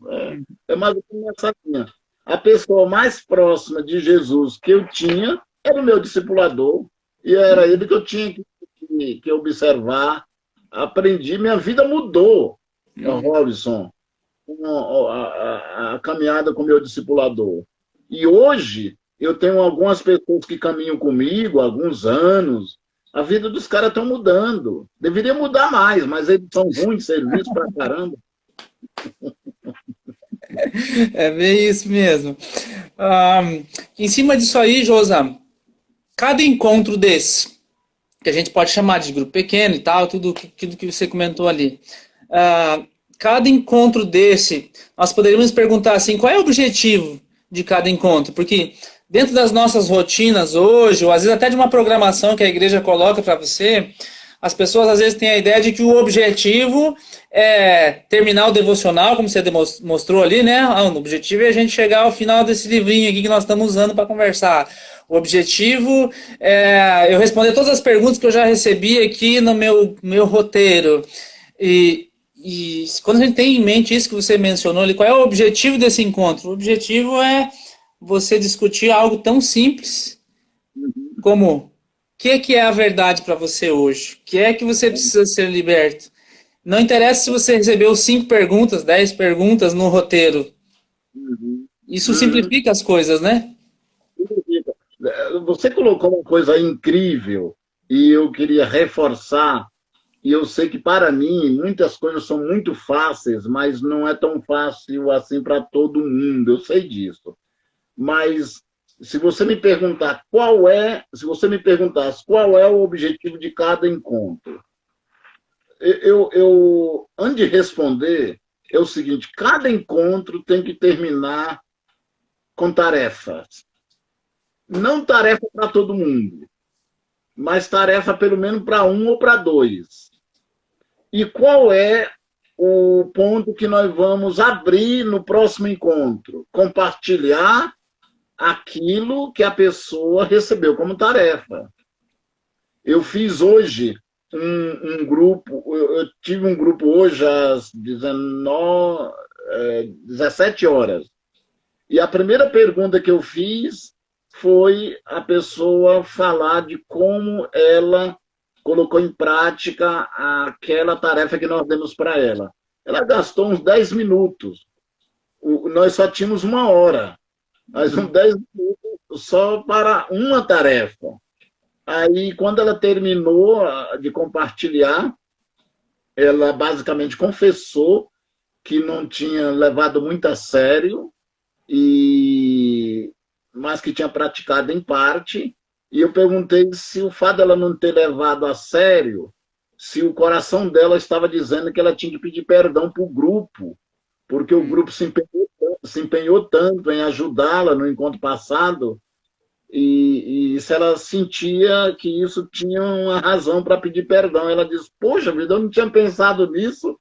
É mais ou menos essa linha. A pessoa mais próxima de Jesus que eu tinha era o meu discipulador, e era ele que eu tinha que observar. Aprendi, minha vida mudou, Robson, a caminhada com o meu discipulador. E hoje, eu tenho algumas pessoas que caminham comigo há alguns anos, a vida dos caras estão mudando. Deveria mudar mais, mas eles são ruins de serviço pra caramba. É bem isso mesmo. Em cima disso aí, Josa, cada encontro desse, que a gente pode chamar de grupo pequeno e tal, tudo que você comentou ali, cada encontro desse, nós poderíamos perguntar assim, qual é o objetivo de cada encontro? Porque dentro das nossas rotinas hoje, ou às vezes até de uma programação que a igreja coloca para você, as pessoas às vezes têm a ideia de que o objetivo é terminar o devocional, como você mostrou ali, né? O objetivo é a gente chegar ao final desse livrinho aqui que nós estamos usando para conversar. O objetivo é eu responder todas as perguntas que eu já recebi aqui no meu roteiro. E quando a gente tem em mente isso que você mencionou ali, qual é o objetivo desse encontro? O objetivo é você discutir algo tão simples como o que é a verdade para você hoje? O que é que você precisa ser liberto? Não interessa se você recebeu 5 perguntas, 10 perguntas no roteiro. Isso simplifica as coisas, né? Você colocou uma coisa incrível e eu queria reforçar. E eu sei que, para mim, muitas coisas são muito fáceis, mas não é tão fácil assim para todo mundo. Eu sei disso. Mas se você me perguntar se você me perguntasse qual é o objetivo de cada encontro, antes de responder, é o seguinte: cada encontro tem que terminar com tarefas. Não tarefa para todo mundo, mas tarefa pelo menos para um ou para dois. E qual é o ponto que nós vamos abrir no próximo encontro? Compartilhar aquilo que a pessoa recebeu como tarefa. Eu fiz hoje um grupo, eu tive um grupo hoje às 17 horas. E a primeira pergunta que eu fiz foi a pessoa falar de como ela colocou em prática aquela tarefa que nós demos para ela. Ela gastou uns 10 minutos. Nós só tínhamos 1 hora, mas uns 10 minutos só para uma tarefa. Aí, quando ela terminou de compartilhar, ela basicamente confessou que não tinha levado muito a sério, mas que tinha praticado em parte. E eu perguntei se o fato dela não ter levado a sério, se o coração dela estava dizendo que ela tinha que pedir perdão para o grupo, porque o grupo se empenhou tanto em ajudá-la no encontro passado, e se ela sentia que isso tinha uma razão para pedir perdão. Ela disse: poxa vida, eu não tinha pensado nisso,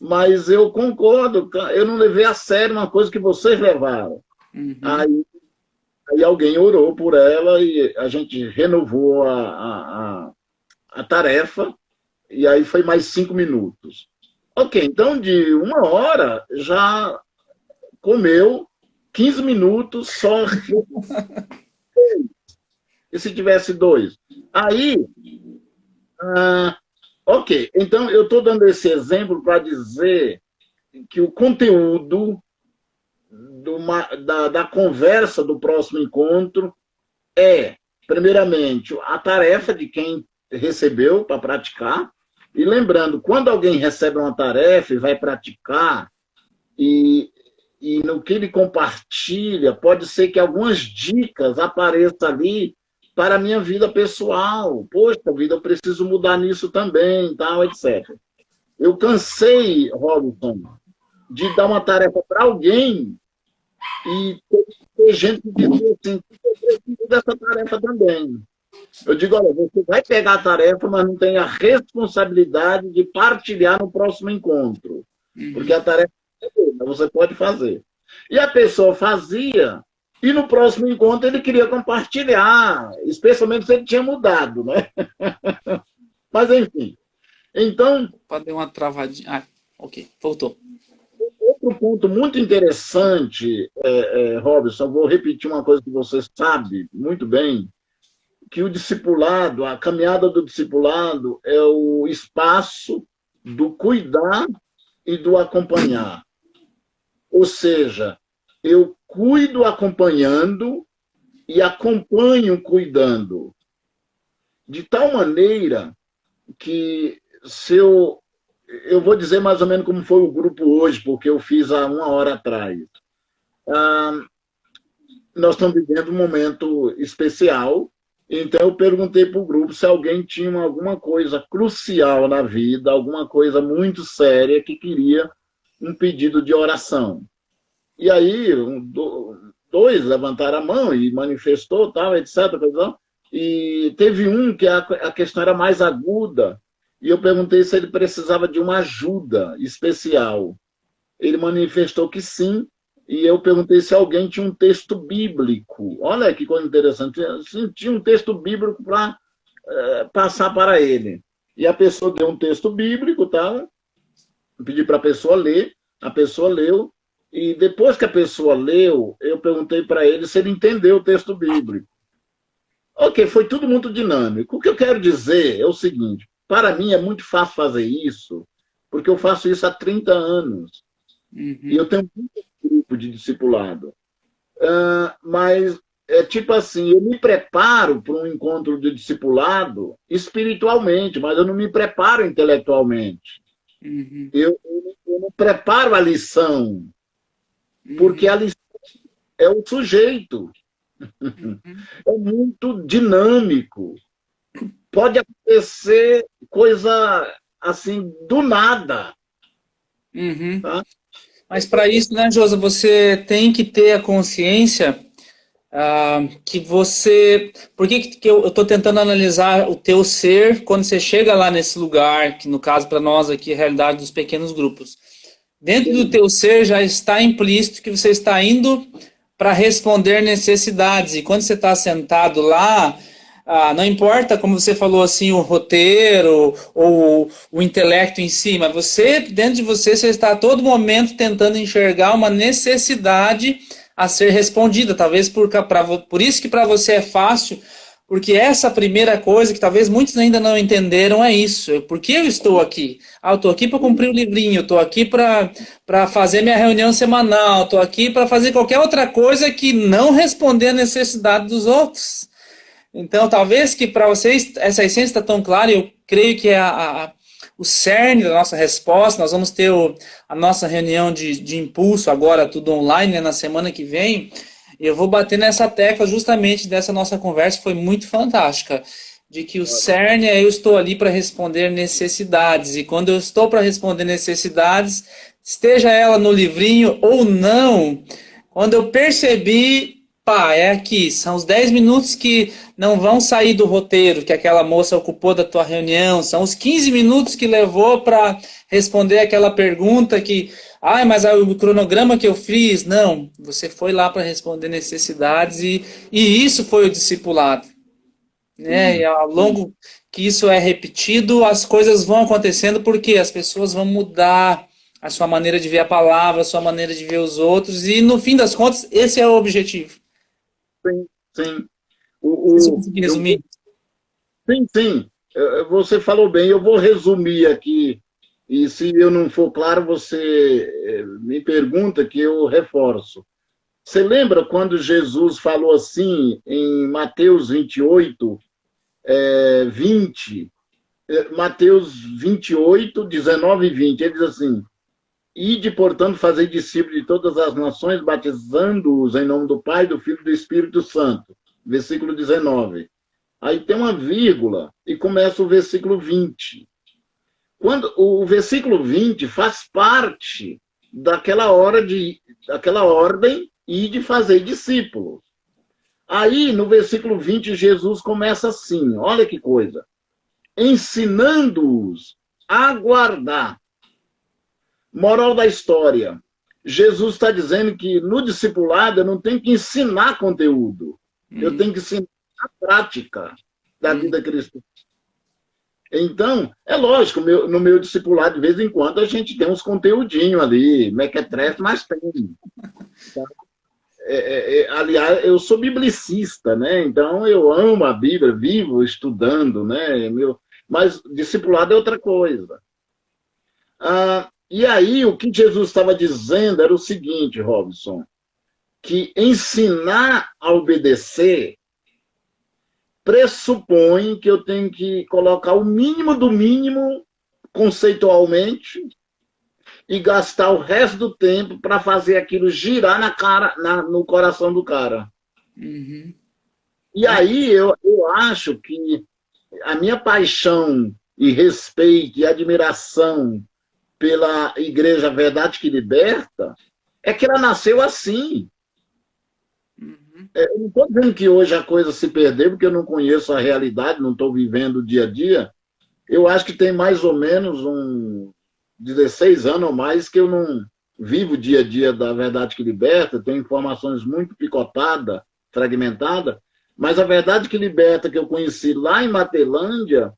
mas eu concordo, eu não levei a sério uma coisa que vocês levaram. Aí alguém orou por ela e a gente renovou a tarefa, e aí foi mais 5 minutos. Ok, então de 1 hora já comeu 15 minutos só. E se tivesse 2? Aí, ok, então eu estou dando esse exemplo para dizer que o conteúdo da conversa do próximo encontro é, primeiramente, a tarefa de quem recebeu para praticar. E lembrando, quando alguém recebe uma tarefa e vai praticar, e no que ele compartilha, pode ser que algumas dicas apareçam ali para a minha vida pessoal. Poxa vida, eu preciso mudar nisso também, tal, etc. Eu cansei, Robinson, de dar uma tarefa para alguém e ter gente que diz assim: eu preciso dessa tarefa também. Eu digo: olha, você vai pegar a tarefa, mas não tem a responsabilidade de partilhar no próximo encontro. Porque a tarefa você pode fazer. E a pessoa fazia, e no próximo encontro ele queria compartilhar, especialmente se ele tinha mudado, né? Mas, enfim. Então... Pode dar uma travadinha. Ok, voltou. Outro ponto muito interessante, Robson, vou repetir uma coisa que você sabe muito bem, que o discipulado, a caminhada do discipulado é o espaço do cuidar e do acompanhar. Ou seja, eu cuido acompanhando e acompanho cuidando. De tal maneira que, se eu vou dizer mais ou menos como foi o grupo hoje, porque eu fiz há 1 hora atrás. Nós estamos vivendo um momento especial, então eu perguntei para o grupo se alguém tinha alguma coisa crucial na vida, alguma coisa muito séria que queria um pedido de oração. E aí, 2 levantaram a mão e manifestou, tal, etc. E teve um que a questão era mais aguda, e eu perguntei se ele precisava de uma ajuda especial. Ele manifestou que sim, e eu perguntei se alguém tinha um texto bíblico. Olha que coisa interessante, tinha um texto bíblico para passar para ele. E a pessoa deu um texto bíblico, tá? Pedi para a pessoa ler, a pessoa leu, e depois que a pessoa leu, eu perguntei para ele se ele entendeu o texto bíblico. Ok, foi tudo muito dinâmico. O que eu quero dizer é o seguinte, para mim é muito fácil fazer isso, porque eu faço isso há 30 anos. E eu tenho um grupo de discipulado. Mas é tipo assim, eu me preparo para um encontro de discipulado espiritualmente, mas eu não me preparo intelectualmente. Eu não preparo a lição, porque a lição é o sujeito. É muito dinâmico. Pode acontecer coisa assim, do nada. Tá? Mas para isso, né, Josa, você tem que ter a consciência que você... Por que eu estou tentando analisar o teu ser quando você chega lá nesse lugar, que no caso para nós aqui é a realidade dos pequenos grupos. Dentro do teu ser já está implícito que você está indo para responder necessidades. E quando você está sentado lá, não importa, como você falou assim, o roteiro ou o intelecto em si, mas você, dentro de você, você está a todo momento tentando enxergar uma necessidade a ser respondida. Talvez por isso que para você é fácil, porque essa primeira coisa que talvez muitos ainda não entenderam é isso. Por que eu estou aqui? Eu estou aqui para cumprir o livrinho, estou aqui para fazer minha reunião semanal, estou aqui para fazer qualquer outra coisa que não responder à necessidade dos outros. Então, talvez que para vocês essa essência está tão clara, eu creio que é o cerne da nossa resposta. Nós vamos ter a nossa reunião de impulso agora, tudo online, né, na semana que vem. Eu vou bater nessa tecla justamente dessa nossa conversa, foi muito fantástica, de que o cerne é eu estou ali para responder necessidades, e quando eu estou para responder necessidades, esteja ela no livrinho ou não, quando eu percebi, é aqui, são os 10 minutos que não vão sair do roteiro, que aquela moça ocupou da tua reunião, são os 15 minutos que levou para responder aquela pergunta que... mas o cronograma que eu fiz, não, você foi lá para responder necessidades e isso foi o discipulado. Né? E ao longo que isso é repetido, as coisas vão acontecendo porque as pessoas vão mudar a sua maneira de ver a palavra, a sua maneira de ver os outros e no fim das contas, esse é o objetivo. Sim, sim. Se eu conseguir resumir. Sim. Você falou bem, eu vou resumir aqui. E se eu não for claro, você me pergunta que eu reforço. Você lembra quando Jesus falou assim em Mateus 28, 20? Mateus 28, 19 e 20. Ele diz assim: ide, portanto, fazer discípulos de todas as nações, batizando-os em nome do Pai, do Filho e do Espírito Santo. Versículo 19. Aí tem uma vírgula e começa o versículo 20. Quando o versículo 20 faz parte daquela ordem e de fazer discípulos. Aí, no versículo 20, Jesus começa assim, olha que coisa, ensinando-os a guardar. Moral da história, Jesus está dizendo que no discipulado eu não tenho que ensinar conteúdo, eu tenho que ensinar a prática da vida cristã. Então, é lógico, no meu discipulado, de vez em quando, a gente tem uns conteúdinhos ali, mequetrefe, mas tem. Tá? Aliás, eu sou biblicista, né? Então eu amo a Bíblia, vivo estudando, né? Mas discipulado é outra coisa. E aí, o que Jesus estava dizendo era o seguinte, Robson, que ensinar a obedecer pressupõe que eu tenho que colocar o mínimo do mínimo conceitualmente e gastar o resto do tempo para fazer aquilo girar no coração do cara. E aí eu acho que a minha paixão e respeito e admiração pela Igreja Verdade que Liberta é que ela nasceu assim. Eu não estou dizendo que hoje a coisa se perdeu, porque eu não conheço a realidade, não estou vivendo o dia a dia, Eu acho que tem mais ou menos 16 anos ou mais que eu não vivo o dia a dia da Verdade que Liberta, tenho informações muito picotadas, fragmentadas, mas a Verdade que Liberta que eu conheci lá em Matelândia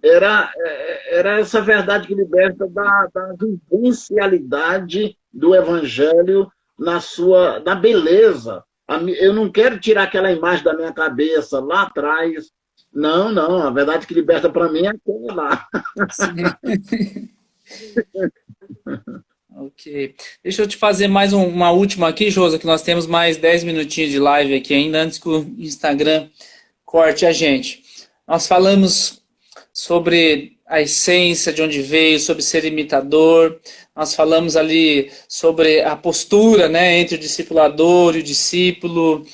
era essa verdade que liberta da vivencialidade do Evangelho na beleza. Eu não quero tirar aquela imagem da minha cabeça lá atrás. Não, não, a verdade que liberta para mim é aquela lá. Sim. Ok. Deixa eu te fazer mais uma última aqui, Josa, que nós temos mais 10 minutinhos de live aqui ainda, antes que o Instagram corte a gente. Nós falamos sobre a essência, de onde veio, sobre ser imitador. Nós falamos ali sobre a postura, né, entre o discipulador e o discípulo,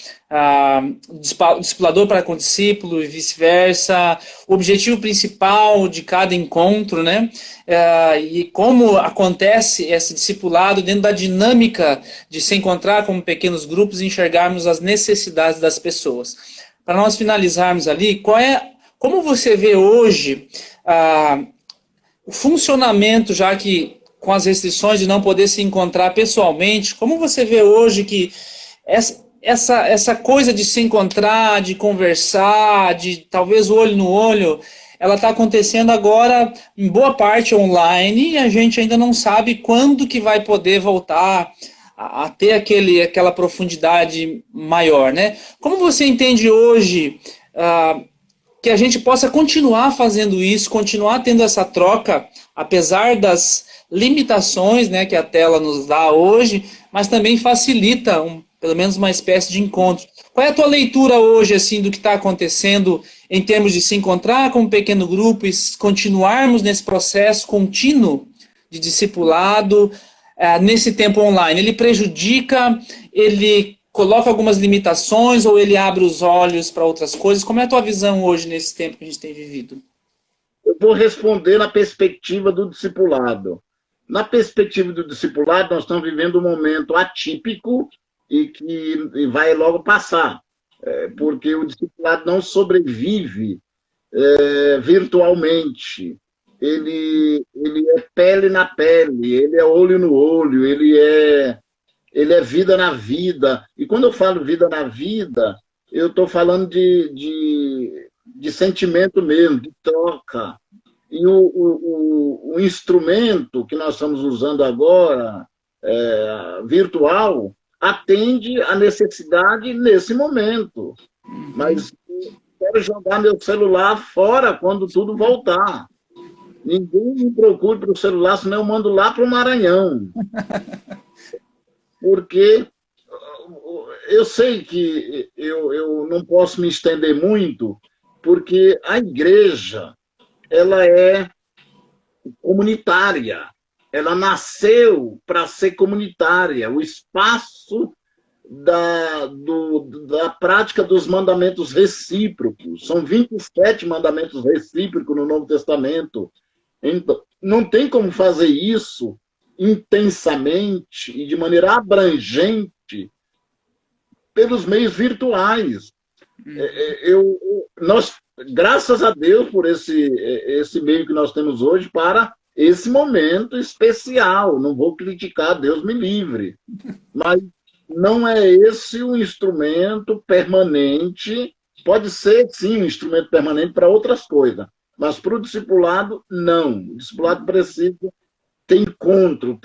o discipulador para com o discípulo e vice-versa, o objetivo principal de cada encontro, né, e como acontece esse discipulado dentro da dinâmica de se encontrar como pequenos grupos e enxergarmos as necessidades das pessoas. Para nós finalizarmos ali, como você vê hoje o funcionamento, já que com as restrições de não poder se encontrar pessoalmente, como você vê hoje que essa coisa de se encontrar, de conversar, de talvez olho no olho, ela está acontecendo agora em boa parte online e a gente ainda não sabe quando que vai poder voltar a ter aquela profundidade maior, né? Como você entende hoje que a gente possa continuar fazendo isso, continuar tendo essa troca, apesar das limitações, né, que a tela nos dá hoje, mas também facilita pelo menos uma espécie de encontro. Qual é a tua leitura hoje assim do que está acontecendo em termos de se encontrar como um pequeno grupo e continuarmos nesse processo contínuo de discipulado nesse tempo online? Ele prejudica, ele coloca algumas limitações ou ele abre os olhos para outras coisas? Como é a tua visão hoje nesse tempo que a gente tem vivido? Eu vou responder na perspectiva do discipulado. Na perspectiva do discipulado, nós estamos vivendo um momento atípico e que vai logo passar, porque o discipulado não sobrevive virtualmente. Ele é pele na pele, ele é olho no olho, ele é vida na vida. E quando eu falo vida na vida, eu estou falando de sentimento mesmo, de troca. E o instrumento que nós estamos usando agora, virtual, atende à necessidade nesse momento. Mas quero jogar meu celular fora quando tudo voltar. Ninguém me procure para o celular, senão eu mando lá para o Maranhão. Porque eu sei que eu não posso me estender muito, porque a igreja ela é comunitária, ela nasceu para ser comunitária. O espaço da prática dos mandamentos recíprocos, são 27 mandamentos recíprocos no Novo Testamento. Então, não tem como fazer isso intensamente e de maneira abrangente pelos meios virtuais. Nós, graças a Deus por esse meio que nós temos hoje para esse momento especial. Não vou criticar, Deus me livre. Mas não é esse um instrumento permanente. Pode ser, sim, um instrumento permanente para outras coisas, mas para o discipulado, não. O discipulado precisa ter encontro,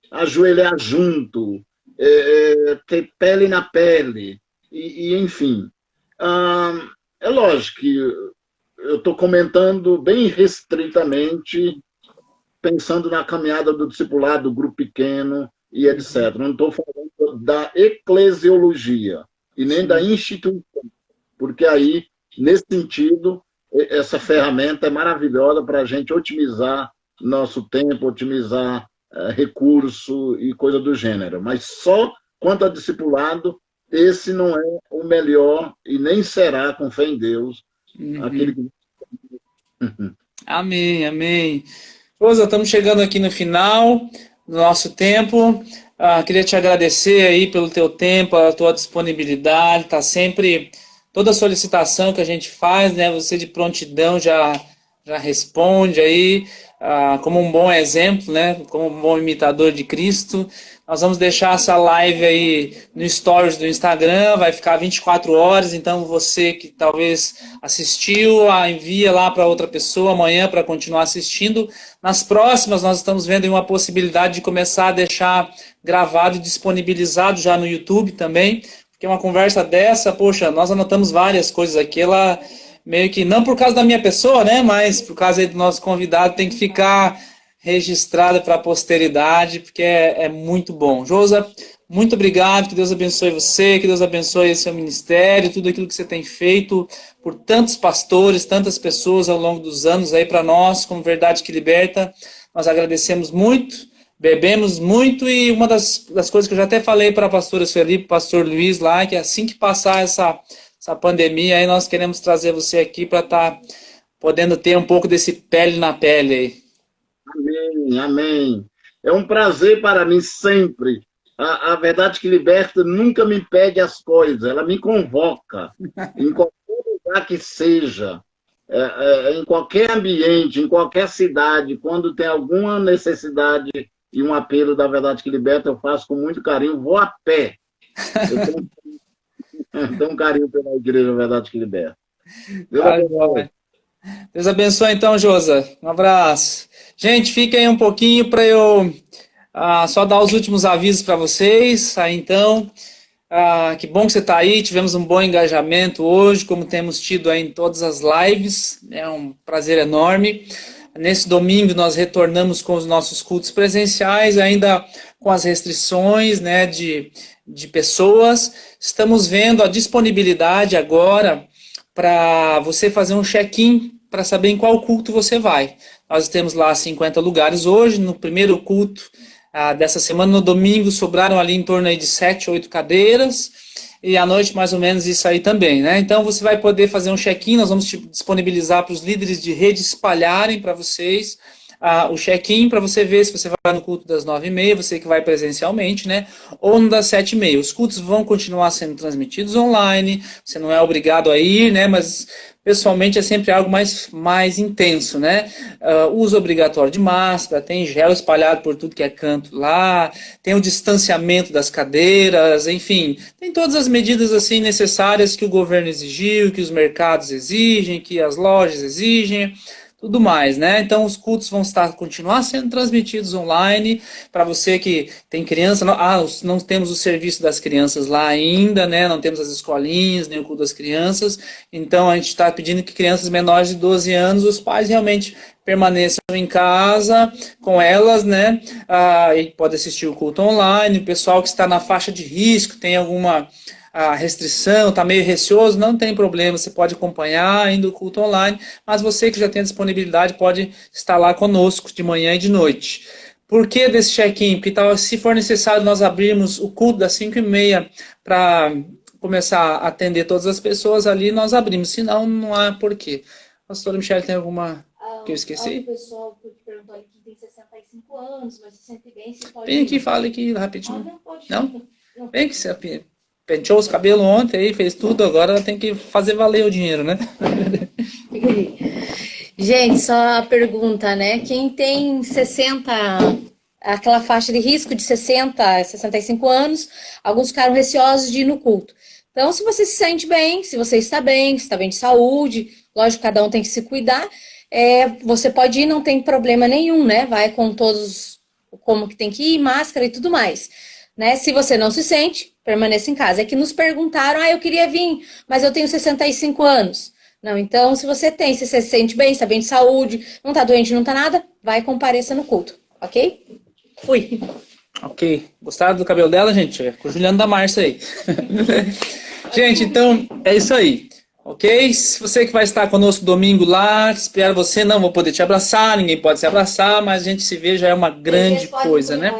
ajoelhar junto, ter pele na pele, enfim. É lógico que eu estou comentando bem restritamente, pensando na caminhada do discipulado, do grupo pequeno e etc. Não estou falando da eclesiologia e nem da instituição, porque aí, nesse sentido, essa ferramenta é maravilhosa para a gente otimizar nosso tempo, otimizar recurso e coisa do gênero. Mas só quanto a discipulado, esse não é o melhor e nem será, com fé em Deus, aquele que... Amém, amém. Rosa, estamos chegando aqui no final do nosso tempo. Queria te agradecer aí pelo teu tempo, a tua disponibilidade. Está sempre toda a solicitação que a gente faz, né? Você de prontidão já já responde aí, como um bom exemplo, né? Como um bom imitador de Cristo. Nós vamos deixar essa live aí no Stories do Instagram, vai ficar 24 horas, então você que talvez assistiu, envia lá para outra pessoa amanhã para continuar assistindo. Nas próximas, nós estamos vendo uma possibilidade de começar a deixar gravado e disponibilizado já no YouTube também, porque uma conversa dessa, poxa, nós anotamos várias coisas aqui, ela meio que, não por causa da minha pessoa, né, mas por causa aí do nosso convidado, tem que ficar registrada para a posteridade, porque é muito bom. Josa, muito obrigado, que Deus abençoe você, que Deus abençoe seu ministério, tudo aquilo que você tem feito por tantos pastores, tantas pessoas ao longo dos anos aí para nós, como Verdade que Liberta. Nós agradecemos muito, bebemos muito, e uma das coisas que eu já até falei para a pastora Felipe, pastor Luiz lá, que assim que passar essa pandemia, aí nós queremos trazer você aqui para estar podendo ter um pouco desse pele na pele aí. Amém, amém. É um prazer para mim sempre. A verdade que liberta nunca me pede as coisas, ela me convoca. Em qualquer lugar que seja, em qualquer ambiente, em qualquer cidade, quando tem alguma necessidade e um apelo da verdade que liberta, eu faço com muito carinho, vou a pé. Eu tenho um carinho pela igreja Verdade que Liberta. Deus abençoe. Deus abençoe então, Josa. Um abraço. Gente, fica aí um pouquinho para eu só dar os últimos avisos para vocês. Aí então, que bom que você está aí. Tivemos um bom engajamento hoje, como temos tido aí em todas as lives. É um prazer enorme. Nesse domingo nós retornamos com os nossos cultos presenciais, ainda com as restrições, né, de pessoas. Estamos vendo a disponibilidade agora para você fazer um check-in para saber em qual culto você vai. Nós temos lá 50 lugares hoje. No primeiro culto dessa semana, no domingo, sobraram ali em torno aí de 7, 8 cadeiras. E à noite, mais ou menos, isso aí também, né? Então, você vai poder fazer um check-in. Nós vamos disponibilizar para os líderes de rede espalharem para vocês o check-in, para você ver se você vai no culto das 9h30, você que vai presencialmente, né? Ou no das 7h30. Os cultos vão continuar sendo transmitidos online, você não é obrigado a ir, né? Mas pessoalmente é sempre algo mais intenso, né? Uso obrigatório de máscara, tem gel espalhado por tudo que é canto lá, tem o distanciamento das cadeiras, enfim, tem todas as medidas assim necessárias que o governo exigiu, que os mercados exigem, que as lojas exigem, tudo mais, né? Então os cultos vão continuar sendo transmitidos online. Para você que tem criança, não temos o serviço das crianças lá ainda, né? Não temos as escolinhas, nem o culto das crianças. Então a gente está pedindo que crianças menores de 12 anos, os pais realmente permaneçam em casa com elas, né? E pode assistir o culto online. O pessoal que está na faixa de risco, tem alguma restrição, está meio receoso, não tem problema, você pode acompanhar ainda o culto online, mas você que já tem a disponibilidade pode estar lá conosco de manhã e de noite. Por que desse check-in? Porque se for necessário nós abrirmos o culto das 5h30 para começar a atender todas as pessoas ali, nós abrimos, senão não há porquê. Pastora Michele, tem alguma que eu esqueci? O pessoal que perguntou aqui tem 65 anos, mas se sente bem, se pode... Vem aqui, fala aqui rapidinho. Não, pode. Não? Vem que você penteou os cabelos ontem aí, fez tudo, agora ela tem que fazer valer o dinheiro, né? Gente, só a pergunta, né? Quem tem 60, aquela faixa de risco de 60 a 65 anos, alguns ficaram receosos de ir no culto. Então, se você se sente bem, se você está bem, se está bem de saúde, lógico, cada um tem que se cuidar, você pode ir, não tem problema nenhum, né? Vai com todos, como que tem que ir, máscara e tudo mais. Né? Se você não se sente, permaneça em casa. É que nos perguntaram, eu queria vir, mas eu tenho 65 anos. Não, então, se você se sente bem, está bem de saúde, não está doente, não está nada, vai e compareça no culto, ok? Fui. Ok. Gostaram do cabelo dela, gente? Com o Juliano da Márcia aí. Gente, então, é isso aí. Ok? Se você que vai estar conosco domingo lá, espero você, não vou poder te abraçar, ninguém pode se abraçar, mas a gente se vê, já é uma grande coisa, né?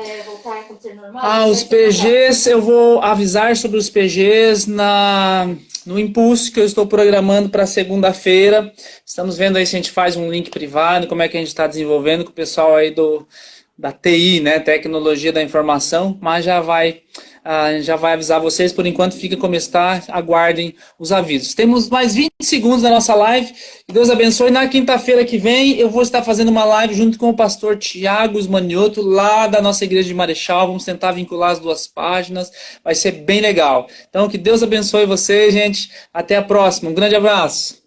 Os PGs, eu vou avisar sobre os PGs no Impulso, que eu estou programando para segunda-feira. Estamos vendo aí se a gente faz um link privado, como é que a gente está desenvolvendo com o pessoal aí da TI, né, Tecnologia da Informação, mas já vai a gente já vai avisar vocês. Por enquanto, fica como está. Aguardem os avisos. Temos mais 20 segundos na nossa live. Que Deus abençoe. Na quinta-feira que vem, eu vou estar fazendo uma live junto com o pastor Tiago Manioto, lá da nossa igreja de Marechal. Vamos tentar vincular as duas páginas. Vai ser bem legal. Então, que Deus abençoe vocês, gente. Até a próxima. Um grande abraço.